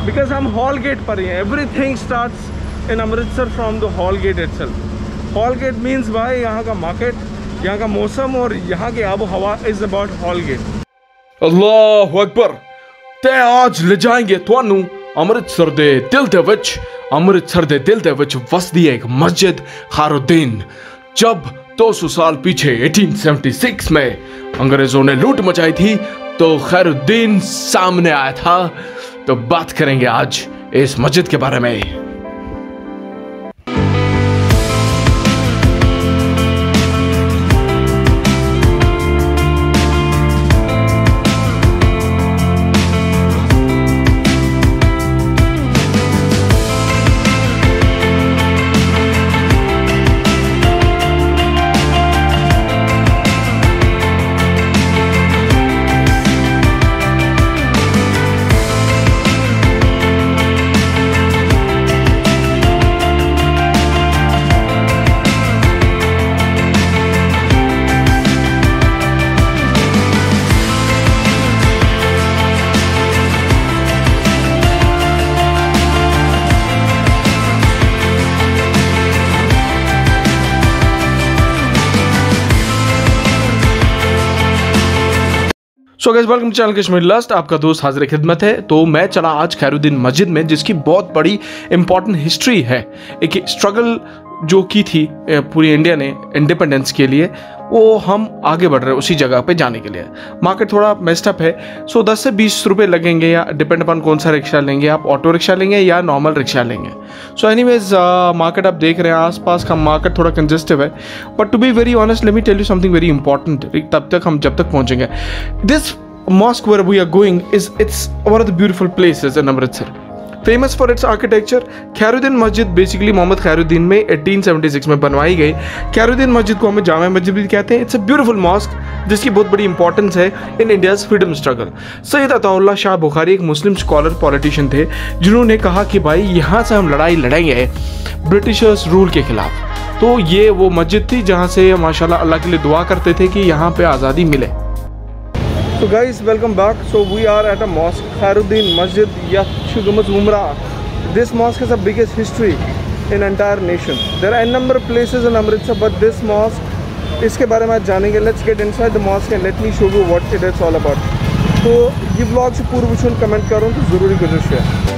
Because हम hall gate पर ही हैं। Everything starts in Amritsar from the Hall Gate itself. Hall Gate means भाई यहाँ का मार्केट, यहाँ का मौसम और यहाँ की आबो हवा इज अबाउट हॉल गेट। अल्लाहु अकबर। ते आज ले जाएंगे तुहानू अमृतसर दे दिल दे विच। अमृतसर दे दिल दे विच वसदी है एक मस्जिद खैरुद्दीन। जब 200 साल पीछे 1876 में अंग्रेजों ने लूट मचाई थी तो खैरुद्दीन सामने आया था। तो बात करेंगे आज इस मस्जिद के बारे में। So guys welcome channel Kashmir Lust. आपका दोस्त हाजिर खिदमत है। तो मैं चला आज खैरुद्दीन मस्जिद में, जिसकी बहुत बड़ी इंपॉर्टेंट हिस्ट्री है। एक स्ट्रगल जो की थी पूरी इंडिया ने इंडिपेंडेंस के लिए, वो हम आगे बढ़ रहे हैं उसी जगह पे जाने के लिए। मार्केट थोड़ा मेस्टअप है, सो 10 से 20 रुपये लगेंगे, या डिपेंड अपॉन कौन सा रिक्शा लेंगे आप, ऑटो रिक्शा लेंगे या नॉर्मल रिक्शा लेंगे। सो एनीवेज मार्केट आप देख रहे हैं, आसपास का मार्केट थोड़ा कंजेस्टिव है। But to be very honest let me tell you something very important. तब तक हम जब तक पहुंचेंगे, this mosque where we are going it's one of the beautiful places in Amritsar, famous for its architecture. Khairuddin मस्जिद basically Mohammad Khairuddin में 1876 में बनवाई गई। खैरुद्दीन मस्जिद को हम जामा मस्जिद भी कहते हैं। इट्स अ ब्यूटीफुल मॉस्क जिसकी बहुत बड़ी इंपॉर्टेंस है in India's freedom struggle. Syed Ataullah Shah Bukhari एक मुस्लिम स्कॉलर पॉलिटिशियन थे, जिन्होंने कहा कि भाई यहाँ से हम लड़ाई लड़ेंगे ब्रिटिशर्स रूल के खिलाफ। तो ये वो मस्जिद थी जहाँ से माशाल्लाह अल्लाह के लिए दुआ करते थे कि यहाँ पे आज़ादी मिले। So guys, welcome back. So we are at a mosque, Khairuddin Masjid Yakhshugamaz Umrah. This mosque has the biggest history in entire nation. There are a number of places in Amritsar, but this mosque, इसके बारे में आज जानेंगे। Let's get inside the mosque and let me show you what it is all about. तो ये vlog से पूर्व वचन कमेंट करूँ तो ज़रूरी गुजारिश है।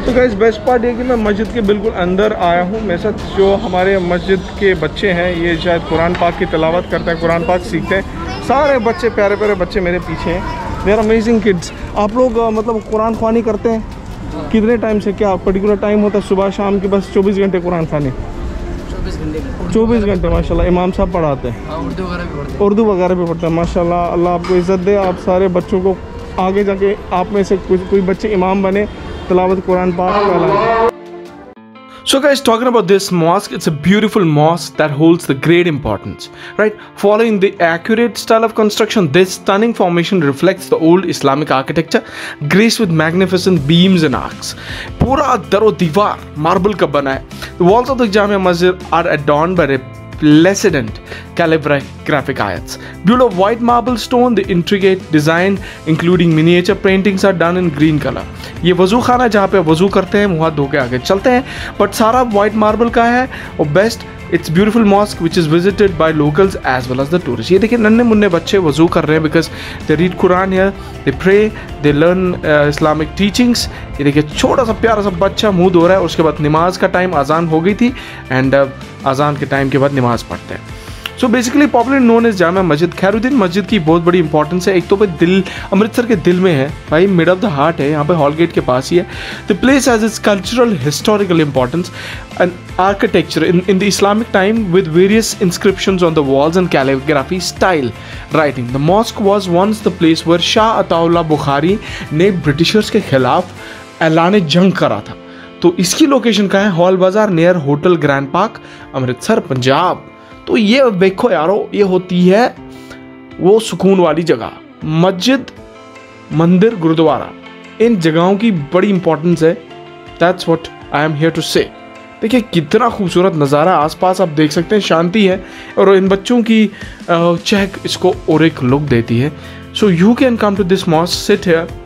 तो गाइस बेस्ट पार्ट ये कि मैं मस्जिद के बिल्कुल अंदर आया हूँ। मेरे साथ जो हमारे मस्जिद के बच्चे हैं, ये शायद कुरान पाक की तिलावत करते हैं, कुरान पाक सीखते हैं। सारे बच्चे प्यारे प्यारे बच्चे मेरे पीछे हैं। They are amazing kids. आप लोग मतलब कुरान ख़वानी करते हैं कितने टाइम से? क्या पर्टिकुलर टाइम होता है? सुबह शाम के बस 24 घंटे कुरान ख़वानी? 24 घंटे माशाल्लाह। इमाम साहब पढ़ाते हैं, उर्दू वगैरह भी पढ़ते हैं माशाल्लाह। अल्लाह आपको इज़्ज़त दे। आप सारे बच्चों को आगे जाके आप में से कोई बच्चे इमाम बने, तिलावत कुरान पाक का। So guys, talking about this mosque, it's a beautiful mosque that holds the great importance, right? Following the accurate style of construction, this stunning formation reflects the old Islamic architecture, graced with magnificent beams and arcs. पूरा दरो दीवार marble का बना है। The walls of the Jamia Masjid are adorned by resplendent calligraphic ayats. Built of white marble stone, the intricate design including miniature paintings are done in green color. ये वज़ू खाना जहाँ पे वज़ू करते हैं, मुँह हाथ धो के आगे चलते हैं, बट सारा वाइट मार्बल का है। और best, it's beautiful mosque which is visited by locals as well as the tourist. ये देखिए नन्हे मुन्ने बच्चे वज़ू कर रहे हैं because they read Quran here, they pray, they learn Islamic teachings. ये देखिए छोटा सा प्यारा सा बच्चा मुँह धो रहा है। उसके बाद नमाज का टाइम, अजान हो गई थी, एंड अजान के टाइम के बाद नमाज पढ़ते हैं। So basically popular known as Jama Masjid. Khairuddin मस्जिद की बहुत बड़ी इंपॉर्टेंस है। एक तो भाई दिल, अमृतसर के दिल में है भाई, मिड ऑफ द हार्ट है, यहाँ पे हॉल गेट के पास ही है। The place has its cultural historical importance and architecture in the Islamic time with various inscriptions on the walls and calligraphy style writing. The mosque was once the place where Shah Ataullah Bukhari ने Britishers के खिलाफ ऐलान जंग करा था। तो इसकी location कहाँ है? हॉल बाजार near hotel grand park, Amritsar, Punjab. तो ये देखो यारो, ये होती है वो सुकून वाली जगह। मस्जिद, मंदिर, गुरुद्वारा, इन जगहों की बड़ी इंपॉर्टेंस है। That's what I am here to say. देखिए कितना खूबसूरत नज़ारा आसपास आप देख सकते हैं, शांति है और इन बच्चों की चहक इसको और एक लुक देती है। So you can come to this mosque, sit here.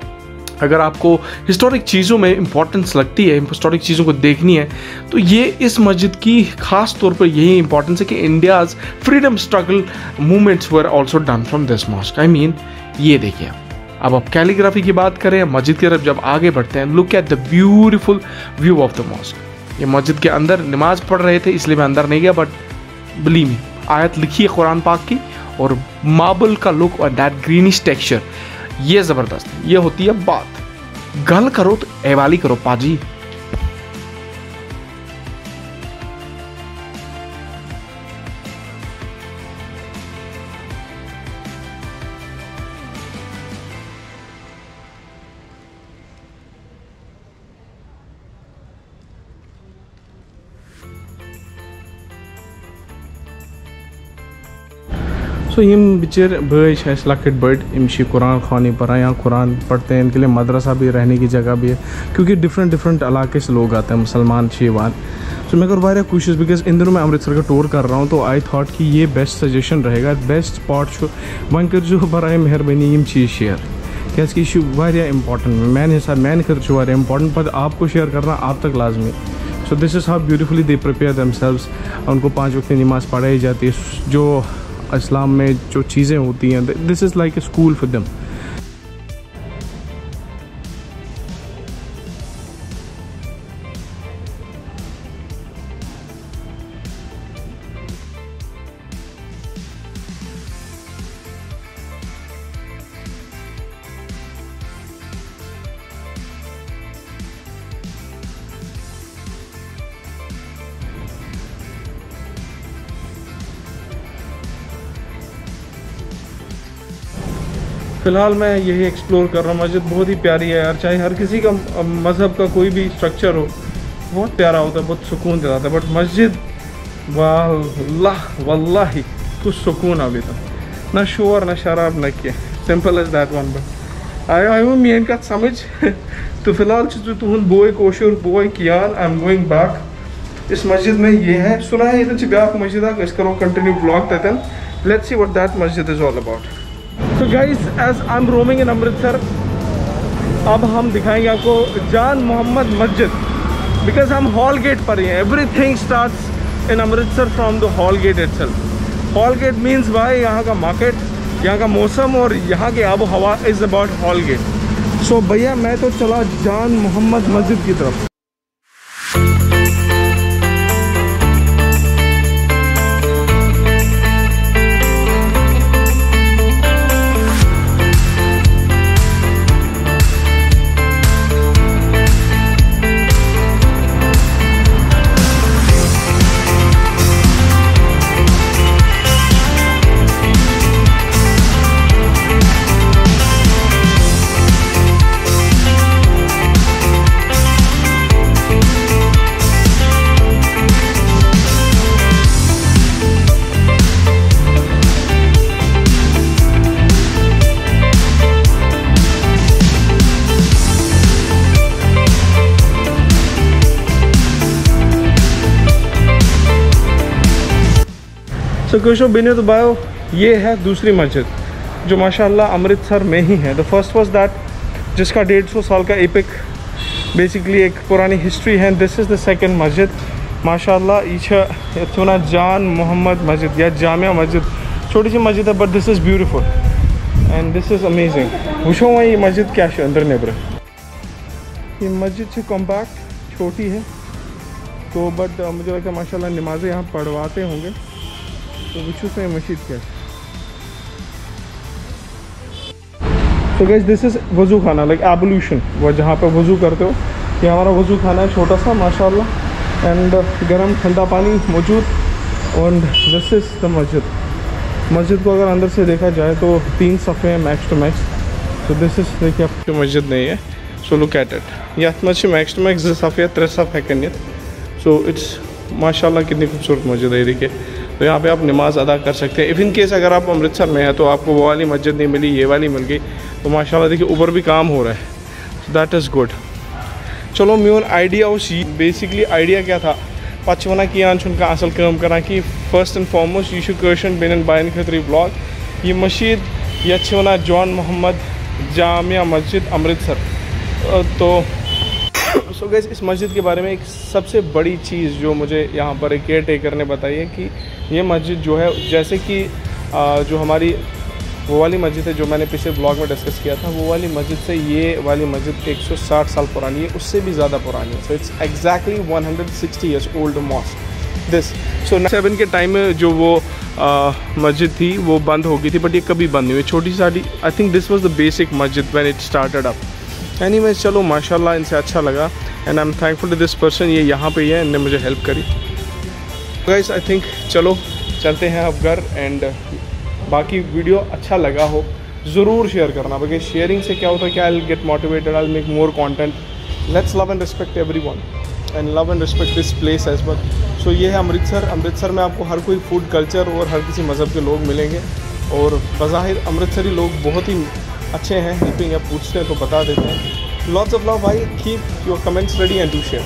अगर आपको हिस्टोरिक चीज़ों में इंपॉर्टेंस लगती है, हिस्टोरिक चीज़ों को देखनी है, तो ये इस मस्जिद की ख़ास तौर पर यही इंपॉर्टेंस है कि India's freedom struggle movements were also done from this mosque. I mean ये देखिए, अब आप कैलीग्राफी की बात करें, मस्जिद की तरफ जब आगे बढ़ते हैं, look at the beautiful view of the mosque. ये मस्जिद के अंदर नमाज पढ़ रहे थे इसलिए मैं अंदर नहीं गया, बट बिलीव मी, आयत लिखी है कुरान पाक की और मार्बल का लुक और दैट ग्रीनिश टेक्सचर, ये ज़बरदस्त है। ये होती है बात, गल करो तो एवाली करो पाजी। सो यम बिचर बच लकट बड़ यम कुरान खानी पढ़ा या कुरान पढ़ते हैं, इनके लिए मदरसा भी, रहने की जगह भी है, क्योंकि डिफरेंट इलाके से लोग आते हैं, मुसलमान शेवान। सो मैं कर वारिया कोशिश, बिकॉज इन दिनों मैं अमृतसर का टूर कर रहा हूँ, तो आई थॉट कि ये बेस्ट सजेशन रहेगा, बेस्ट स्पॉट वन कर जो बराए मेहरबानी यम चीज़ शेयर, क्या यह इंपॉर्टेंट मैंने हिसाब मैंने कर वारिया इंपॉर्टेंट, पर आपको शेयर करना आप तक लाजमी। So this is how beautifully they prepare themselves. उनको 5 वक्त की नमाज़ पढ़ाई जाती है, जो इस्लाम में जो चीज़ें होती हैं, this is like a school for them. फ़िलहाल मैं यही एक्सप्लोर कर रहा हूँ। मस्जिद बहुत ही प्यारी है यार, चाहे हर किसी का मज़हब का कोई भी स्ट्रक्चर हो, बहुत प्यारा होता है, बहुत सुकून दिलाता है, बट मस्जिद वल्लाही कुछ सुकून अभी तक, ना शोर ना शराब ना किया, simple as that one. But I वो मेन कत समझ तो फ़िलहाल तुहद बोय कोशुर बोय कियान, आई एम गोइंग बैक। इस मस्जिद में ये है, सुना है ये ब्या मस्जिद करो कंटिन्यू ब्लॉग तथन, let's see what that masjid is all about. तो guys, as I am roaming in Amritsar, अब हम दिखाएंगे आपको जान मोहम्मद मस्जिद, बिकॉज हम हॉल गेट पर ही हैं। Everything starts in Amritsar from the Hall Gate itself. Hall Gate means भाई यहाँ का मार्केट, यहाँ का मौसम और यहाँ की आबो हवा इज़ अबाउट हॉल गेट। सो भैया मैं तो चला जान मोहम्मद मस्जिद की तरफ। तो कुशो बिने तो बायो, ये है दूसरी मस्जिद जो माशाल्लाह अमृतसर में ही है। द फर्स्ट वाज दैट जिसका 150 साल का एपिक बेसिकली एक पुरानी हिस्ट्री है। दिस इज़ द सेकंड मस्जिद माशाल्लाह। ये जान मोहम्मद मस्जिद या जामिया मस्जिद, छोटी सी मस्जिद है but this is beautiful and this is amazing. वुशो वहाँ ये मस्जिद क्या अंदर नेबर, ये मस्जिद से कॉम्पैक्ट छोटी है तो बट मुझे लगता है माशाल्लाह नमाज़ें यहाँ पढ़वाते होंगे। तो वुचुस में मस्जिद क्या सो गाइस दिस इज़ वज़ू खाना लाइक एबोल्यूशन, वो जहाँ पे वज़ू करते हो, ये हमारा वज़ू खाना है छोटा सा माशाल्लाह, एंड गर्म ठंडा पानी मौजूद। और दिस इज़ द मस्जिद। मस्जिद को अगर अंदर से देखा जाए तो 3 सफ़े हैं मैक्स टू मैक्स। तो दिस इज़ देखिए आपकी मस्जिद नहीं है, सो लुक एट इट। यह मैक्स टू मैक्स 2 सफ़े 3 सफ़ है। सो इट्स माशाल्लाह कितनी खूबसूरत मस्जिद है देखिए। तो यहाँ पे आप नमाज़ अदा कर सकते हैं। इफ़ इन केस अगर आप अमृतसर में हैं तो आपको वो वाली मस्जिद नहीं मिली, ये वाली मिल गई, तो माशाल्लाह देखिए ऊपर भी काम हो रहा है, सो दैट इज़ गुड। चलो मेन आइडिया उस बेसिकली आइडिया क्या था पच वन कि असल काम करा कि फर्स्ट एंड फॉरमोस्ट यह क्वेश्चन बेन बायन खतर ब्लॉग। ये मस्जिद ये वन जॉन मोहम्मद जामिया मस्जिद अमृतसर। तो सो गाइस इस मस्जिद के बारे में एक सबसे बड़ी चीज़ जो मुझे यहाँ पर एक केयर टेकर ने बताई है कि ये मस्जिद जो है, जैसे कि जो हमारी वो वाली मस्जिद है जो मैंने पिछले ब्लॉग में डिस्कस किया था, वो वाली मस्जिद से ये वाली मस्जिद 160 साल पुरानी है, उससे भी ज़्यादा पुरानी है। So it's exactly 160 years old mosque this. So 7 के टाइम में जो वो मस्जिद थी वो बंद हो गई थी, बट ये कभी बंद नहीं हुई, छोटी साड़ी। I think this was the basic masjid when it started up. Anyways चलो माशाल्लाह इनसे अच्छा लगा, and I am thankful to this person, ये यहाँ पे ही है, इनने मुझे हेल्प करी। गाइस आई थिंक चलो चलते हैं अब घर, एंड बाकी वीडियो अच्छा लगा हो ज़रूर शेयर करना, बिकॉज शेयरिंग से क्या होता है कि I will get motivated, I will make more content. Let's love and respect everyone and love and respect this place as well. So ये है अमृतसर। अमृतसर में आपको हर कोई फूड कल्चर और हर किसी मज़हब के लोग मिलेंगे, और बज़ाहिर अमृतसरी लोग बहुत ही अच्छे हैं, हेल्पिंग है, पूछते हैं तो बता देते हैं। लॉट्स ऑफ लव भाई, keep your comments ready and do share.